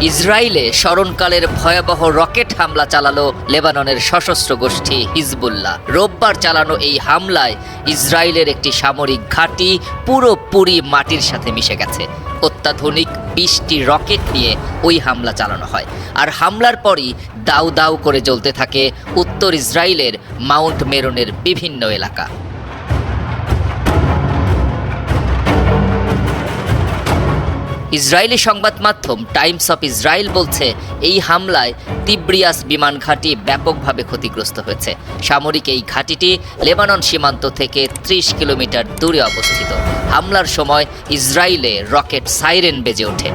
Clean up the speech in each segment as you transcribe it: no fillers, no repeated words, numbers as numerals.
ইসরায়েলে স্মরণকালের ভয়াবহ রকেট হামলা চালালো লেবাননের সশস্ত্র গোষ্ঠী হিজবুল্লাহ। রোববার চালানো এই হামলায় ইসরায়েলের একটি সামরিক ঘাঁটি পুরোপুরি মাটির সাথে মিশে গেছে। অত্যাধুনিক 20টি রকেট নিয়ে ওই হামলা চালানো হয়, আর হামলার পরই দাউ দাউ করে জ্বলতে থাকে উত্তর ইসরায়েলের মাউন্ট মেরনের বিভিন্ন এলাকা। ইসরায়েলি সংবাদ মাধ্যম টাইমস অফ ইসরায়েল বলছে, এই হামলায় তিব্রিয়াস বিমান ঘাঁটি ব্যাপকভাবে ক্ষতিগ্রস্ত হয়েছে। সামরিক এই ঘাঁটিটি লেবানন সীমান্ত থেকে 30 কিলোমিটার দূরে অবস্থিত। হামলার সময় ইসরায়েলে রকেট সাইরেন বেজে ওঠে।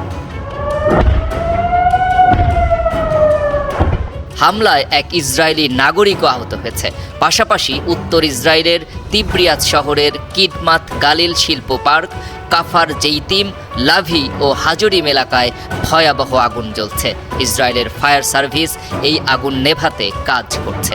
হামলায় এক ইসরায়েলি নাগরিকও আহত হয়েছে। পাশাপাশি উত্তর ইসরায়েলের তিব্রিয়াস শহরের কিডমাত গালিল শিল্প পার্ক, কাফার জেইতিম, লাভি ও হাজরিম এলাকায় ভয়াবহ আগুন জ্বলছে। ইসরায়েলের ফায়ার সার্ভিস এই আগুন নেভাতে কাজ করছে।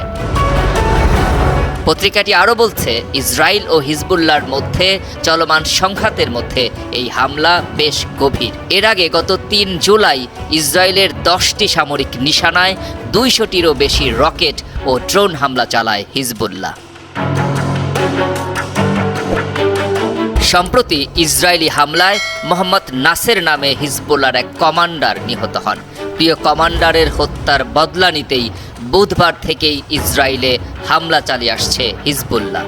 পত্রিকাটি আরও বলছে, ইসরায়েল ও হিজবুল্লাহর মধ্যে চলমান সংঘাতের মধ্যে এই হামলা বেশ গভীর। এর আগে গত 3 জুলাই ইসরায়েলের 10টি সামরিক নিশানায় 200টিরও বেশি রকেট ও ড্রোন হামলা চালায় হিজবুল্লাহ। সম্প্রতি ইসরায়েলি হামলায় মোহাম্মদ নাসের নামে হিজবুল্লাহর এক কমান্ডার নিহত হন। প্রিয় কমান্ডারের হত্যার বদলা নিতেই বুধবার থেকেই ইসরায়েলে হামলা চালিয়ে আসছে হিজবুল্লাহ।